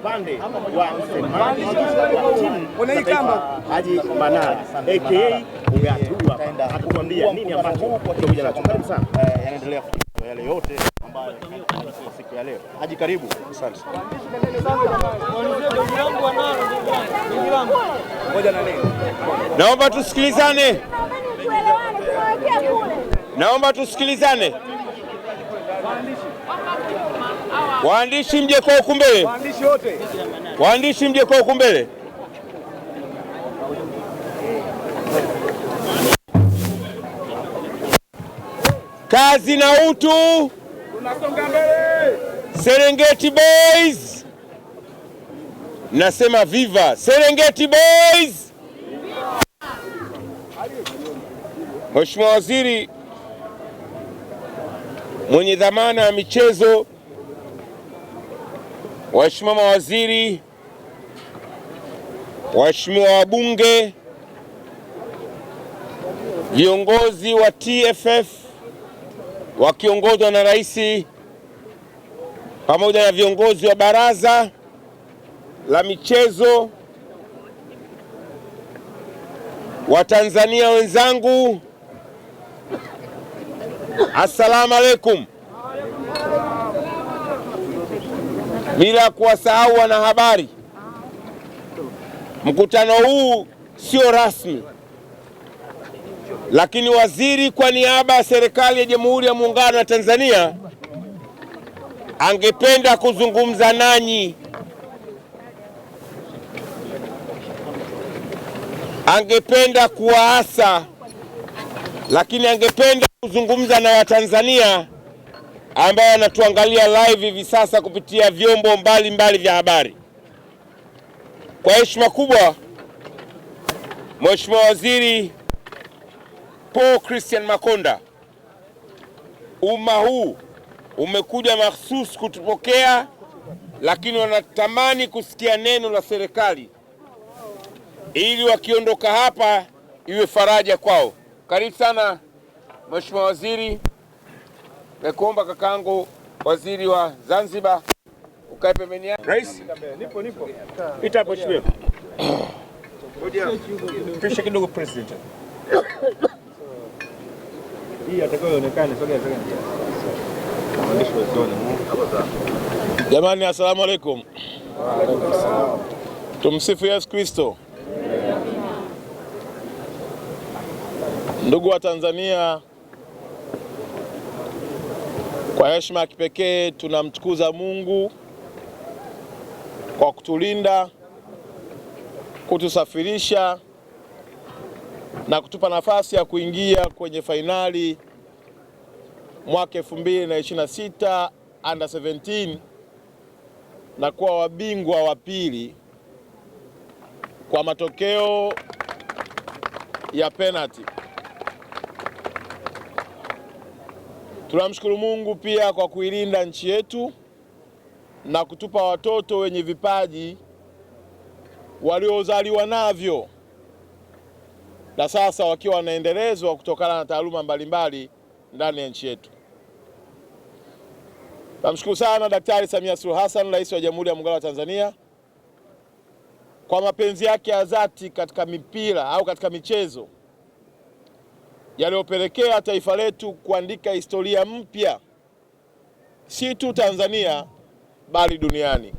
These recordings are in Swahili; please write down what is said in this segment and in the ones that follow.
Pande wa msemaji wa timu Haji Manara aka Ugatua atakwambia nini ambacho kinakuja nacho. Karibu sana. Yanaendelea yale yote ambayo kwa siku ya leo. Haji, karibu. Asante. Naomba tusikilizane. Naomba tusikilizane. Waandishi mje kwa huku mbele. Waandishi wote. Waandishi mje kwa huku mbele. Kazi na utu. Tunasonga mbele. Serengeti Boys. Nasema viva Serengeti Boys. Mheshimiwa Waziri mwenye dhamana ya michezo, waheshimiwa mawaziri, waheshimiwa wabunge, viongozi wa TFF wakiongozwa na rais pamoja na viongozi wa baraza la michezo, Watanzania wenzangu, assalamu alaikum. Bila kuwasahau wanahabari, mkutano huu sio rasmi, lakini waziri kwa niaba ya serikali ya Jamhuri ya Muungano wa Tanzania angependa kuzungumza nanyi. Angependa kuwaasa, lakini angependa kuzungumza na Watanzania ambao wanatuangalia live hivi sasa kupitia vyombo mbalimbali vya habari. Kwa heshima kubwa, Mheshimiwa Waziri Paul Christian Makonda, umma huu umekuja mahsusi kutupokea, lakini wanatamani kusikia neno la serikali ili wakiondoka hapa iwe faraja kwao. Karibu sana Mheshimiwa Waziri. Nakuomba kakaangu Waziri wa Zanzibar ukae pembeni yake. Rais, nipo. Pita hapo shule. Kisha kidogo President. Hii atakayoonekana sogea. Jamani, asalamu alaikum. Wa alaikum salaam. Tumsifu Yesu Kristo. Ndugu wa Tanzania, kwa heshima ya kipekee tunamtukuza Mungu kwa kutulinda, kutusafirisha na kutupa nafasi ya kuingia kwenye fainali mwaka 2026 under 17 na kuwa wabingwa wa pili kwa matokeo ya penalty. Tunamshukuru Mungu pia kwa kuilinda nchi yetu na kutupa watoto wenye vipaji waliozaliwa navyo na sasa wakiwa wanaendelezwa kutokana na taaluma mbalimbali ndani ya nchi yetu. Tunamshukuru sana Daktari Samia Suluhu Hassan, Rais wa Jamhuri ya Muungano wa Tanzania, kwa mapenzi yake ya dhati katika mipira au katika michezo, yaliyopelekea taifa letu kuandika historia mpya, si tu Tanzania bali duniani.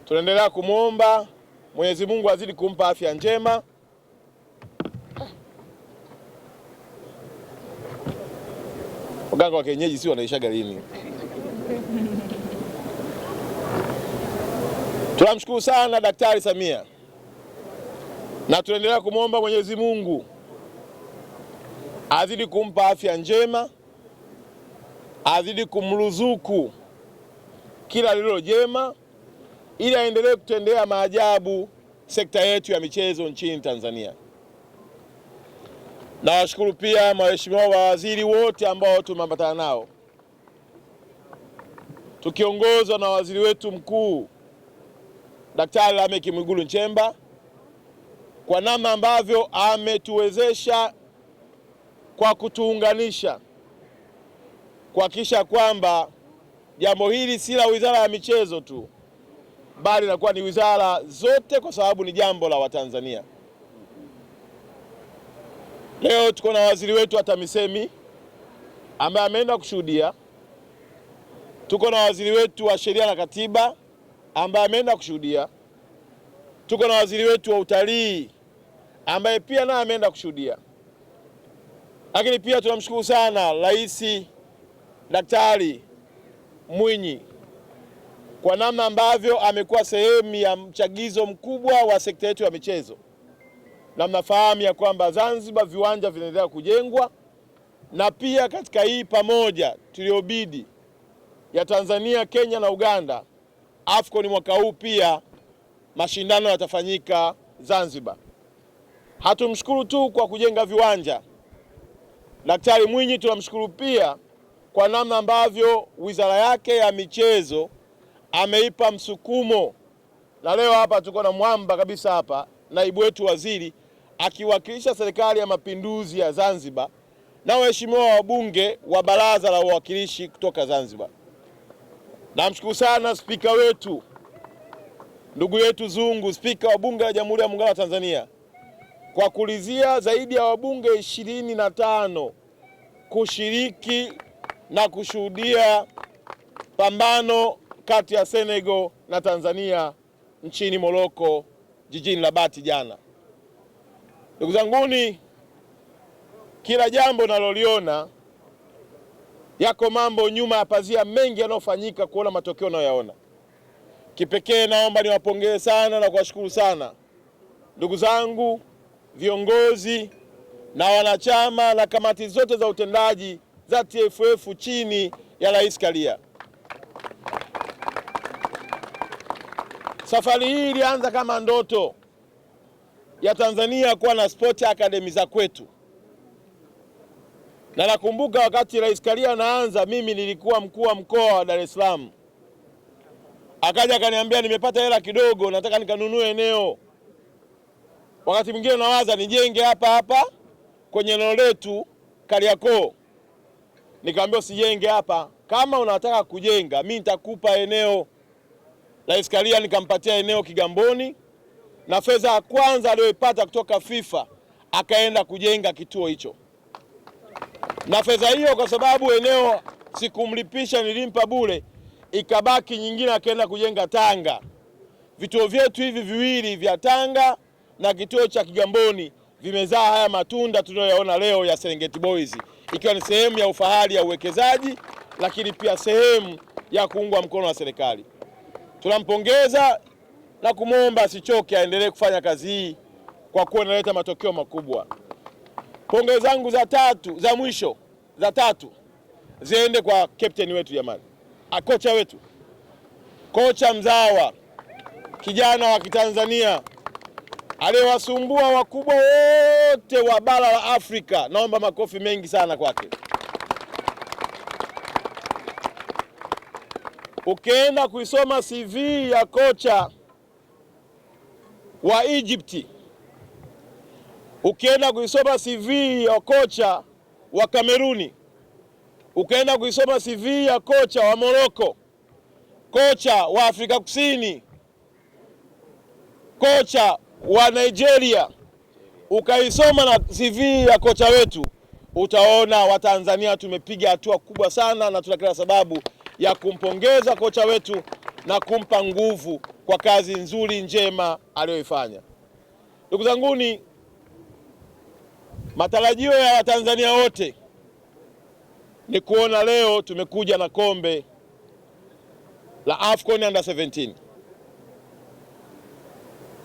Tunaendelea kumwomba Mwenyezi Mungu azidi kumpa afya njema, waganga wa kienyeji si wanaishaga lini. Tunamshukuru sana Daktari Samia na tunaendelea kumwomba Mwenyezi Mungu azidi kumpa afya njema, azidi kumruzuku kila lililo jema, ili aendelee kutendea maajabu sekta yetu ya michezo nchini Tanzania. Na washukuru pia waheshimiwa mawaziri wote ambao tumeambatana nao, tukiongozwa na waziri wetu mkuu Daktari Lameck Mwigulu Nchemba, kwa namna ambavyo ametuwezesha kwa kutuunganisha kuhakikisha kwamba jambo hili si la wizara ya michezo tu, bali inakuwa ni wizara zote, kwa sababu ni jambo la Watanzania. Leo tuko na waziri wetu wa TAMISEMI ambaye ameenda kushuhudia, tuko na waziri wetu wa sheria na katiba ambaye ameenda kushuhudia, tuko na waziri wetu wa utalii ambaye pia naye ameenda kushuhudia. Lakini pia tunamshukuru sana Rais Daktari Mwinyi kwa namna ambavyo amekuwa sehemu ya mchagizo mkubwa wa sekta yetu ya michezo. Na mnafahamu ya kwamba Zanzibar viwanja vinaendelea kujengwa, na pia katika hii pamoja tuliobidi ya Tanzania, Kenya na Uganda, AFCON mwaka huu pia mashindano yatafanyika Zanzibar. Hatumshukuru tu kwa kujenga viwanja Daktari Mwinyi, tunamshukuru pia kwa namna ambavyo wizara yake ya michezo ameipa msukumo, na leo hapa tuko na mwamba kabisa hapa, naibu wetu waziri akiwakilisha serikali ya mapinduzi ya Zanzibar na waheshimiwa wabunge wa baraza la wawakilishi kutoka Zanzibar. Namshukuru sana spika wetu ndugu yetu Zungu, spika wa bunge la Jamhuri ya Muungano wa Tanzania, kwa kulizia zaidi ya wabunge 25 kushiriki na kushuhudia pambano kati ya Senegal na Tanzania nchini Morocco jijini Rabat jana. Ndugu zanguni, kila jambo naloliona yako mambo nyuma ya pazia mengi yanayofanyika kuona matokeo unayoyaona. Kipekee naomba niwapongeze sana na kuwashukuru sana ndugu zangu viongozi na wanachama na kamati zote za utendaji za TFF chini ya Rais Karia. Safari hii ilianza kama ndoto ya Tanzania kuwa na sport academy za kwetu. Na nakumbuka wakati Rais Karia anaanza, mimi nilikuwa mkuu wa mkoa wa Dar es Salaam. Akaja akaniambia nimepata hela kidogo, nataka nikanunue eneo. Wakati mwingine nawaza nijenge hapa kwenye eneo letu Kariakoo. Nikamwambia usijenge hapa, kama unataka kujenga mimi nitakupa eneo. Rais Karia nikampatia eneo Kigamboni, na fedha ya kwanza aliyoipata kutoka FIFA akaenda kujenga kituo hicho. Na fedha hiyo, kwa sababu eneo sikumlipisha, nilimpa bure, ikabaki nyingine akaenda kujenga Tanga. Vituo vyetu hivi viwili vya Tanga na kituo cha Kigamboni vimezaa haya matunda tunayoyaona leo ya Serengeti Boys, ikiwa ni sehemu ya ufahari ya uwekezaji, lakini pia sehemu ya kuungwa mkono wa serikali. Tunampongeza na kumwomba asichoke, aendelee kufanya kazi hii kwa kuwa inaleta matokeo makubwa. Pongezi zangu za mwisho ziende kwa captain wetu jamani, kocha wetu, kocha mzawa, kijana wa Kitanzania aliyewasumbua wakubwa wote wa bara la Afrika. Naomba makofi mengi sana kwake. Ukienda kuisoma CV ya kocha wa Egypt, ukienda kuisoma CV ya kocha wa Kameruni, ukienda kuisoma CV ya kocha wa Morocco, kocha wa Afrika Kusini, kocha wa Nigeria, ukaisoma na CV ya kocha wetu, utaona Watanzania tumepiga hatua kubwa sana, na tuna kila sababu ya kumpongeza kocha wetu na kumpa nguvu kwa kazi nzuri njema aliyoifanya. Ndugu zanguni, matarajio ya Watanzania wote ni kuona leo tumekuja na kombe la AFCON Under 17.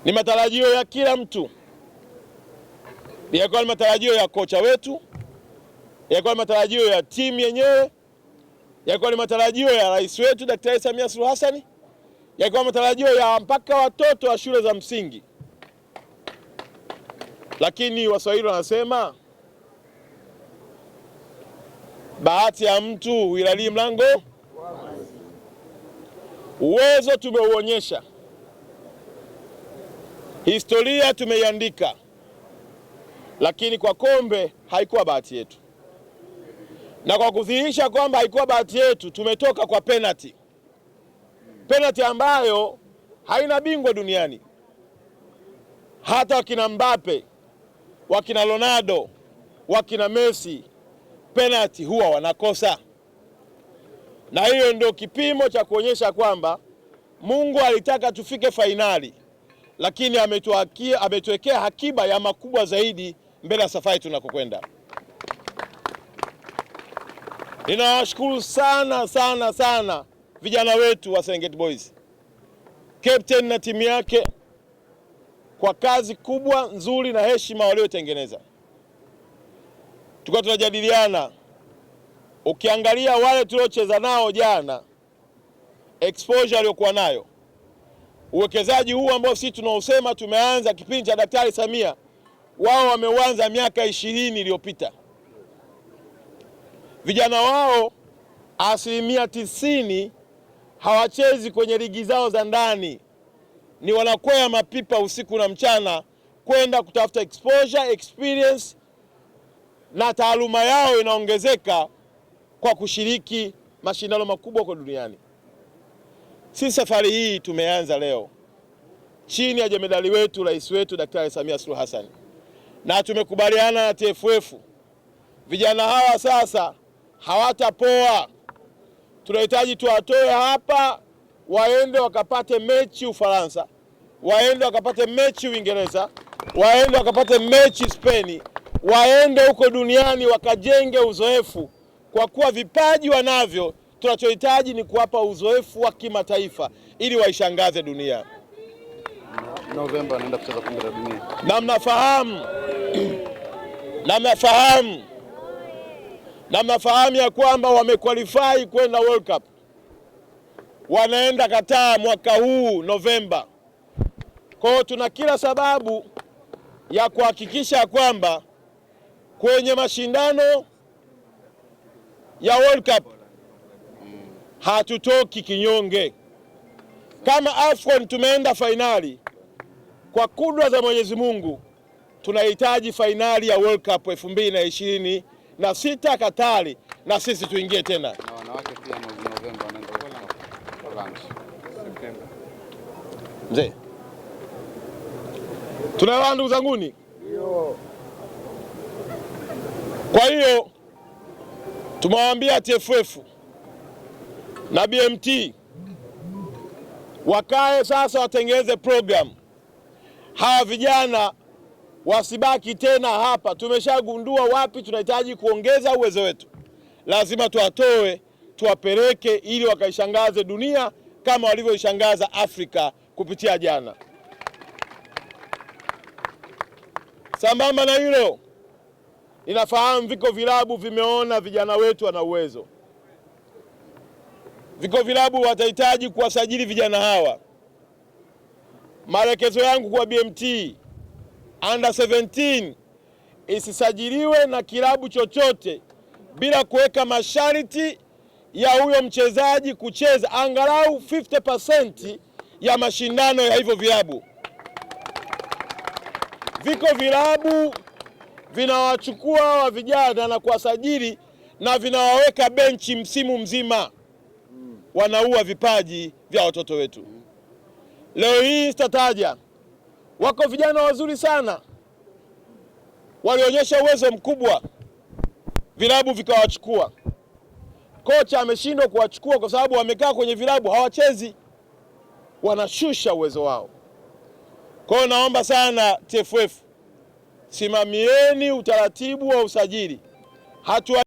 Ni matarajio ya kila mtu, yalikuwa ni matarajio ya kocha wetu, yalikuwa ni matarajio ya timu yenyewe, yalikuwa ni matarajio ya rais wetu Daktari Samia Suluhu Hassan, yalikuwa ni matarajio ya mpaka watoto wa shule za msingi. Lakini Waswahili wanasema bahati ya mtu huilalii mlango. Uwezo tumeuonyesha, historia tumeiandika, lakini kwa kombe haikuwa bahati yetu. Na kwa kudhihirisha kwamba haikuwa bahati yetu, tumetoka kwa penalty. Penalty ambayo haina bingwa duniani. Hata wakina Mbappe, wakina Ronaldo, wakina Messi, penalty huwa wanakosa. Na hiyo ndio kipimo cha kuonyesha kwamba Mungu alitaka tufike fainali, lakini ametuwekea hakiba ya makubwa zaidi mbele ya safari tunakokwenda. Ninawashukuru sana sana sana vijana wetu wa Serengeti Boys, captain na timu yake kwa kazi kubwa nzuri na heshima waliotengeneza. Tulikuwa tunajadiliana, ukiangalia wale tuliocheza nao jana, exposure aliyokuwa nayo, uwekezaji huu ambao sisi tunaosema tumeanza kipindi cha Daktari Samia, wao wameuanza miaka 20 iliyopita. Vijana wao 90% hawachezi kwenye ligi zao za ndani, ni wanakwea mapipa usiku na mchana kwenda kutafuta exposure, experience, na taaluma yao inaongezeka kwa kushiriki mashindano makubwa kwa duniani. Sisi safari hii tumeanza leo chini ya jemedali wetu, rais wetu Daktari Samia Suluhu Hassan, na tumekubaliana na TFF, vijana hawa sasa hawatapoa. Tunahitaji tuwatoe hapa waende wakapate mechi Ufaransa, waende wakapate mechi Uingereza, waende wakapate mechi Spain, waende huko duniani wakajenge uzoefu, kwa kuwa vipaji wanavyo. Tunachohitaji ni kuwapa uzoefu wa kimataifa ili waishangaze dunia. Novemba anaenda kucheza kombe la dunia. Na mnafahamu ya kwamba wamequalify kwenda World Cup. Wanaenda Qatar mwaka huu Novemba. Kwa hiyo tuna kila sababu ya kuhakikisha kwamba kwenye mashindano ya World Cup hatutoki kinyonge. Kama AFCON tumeenda fainali, kwa kudra za Mwenyezi Mungu tunahitaji fainali ya World Cup 2026 Katari, na sisi tuingie tena. Na wanawake pia mwezi Novemba wanaenda Holland. Septemba. Mzee, tunaelewana ndugu zanguni? Ndio. Kwa hiyo tumewaambia TFF na BMT wakae sasa, watengeneze program. Hawa vijana wasibaki tena hapa. Tumeshagundua wapi tunahitaji kuongeza uwezo wetu, lazima tuwatoe, tuwapeleke ili wakaishangaze dunia kama walivyoishangaza Afrika kupitia jana. Sambamba na hilo, ninafahamu viko vilabu vimeona vijana wetu wana uwezo. Viko vilabu watahitaji kuwasajili vijana hawa. Maelekezo yangu kwa BMT, Under 17 isisajiliwe na kilabu chochote bila kuweka masharti ya huyo mchezaji kucheza angalau 50% ya mashindano ya hivyo vilabu. Viko vilabu vinawachukua wa vijana na kuwasajili na vinawaweka benchi msimu mzima, wanaua vipaji vya watoto wetu. Leo hii sitataja, wako vijana wazuri sana walionyesha uwezo mkubwa, vilabu vikawachukua. Kocha ameshindwa kuwachukua kwa sababu wamekaa kwenye vilabu hawachezi, wanashusha uwezo wao. Kwa hiyo naomba sana TFF, simamieni utaratibu wa usajili. Hatua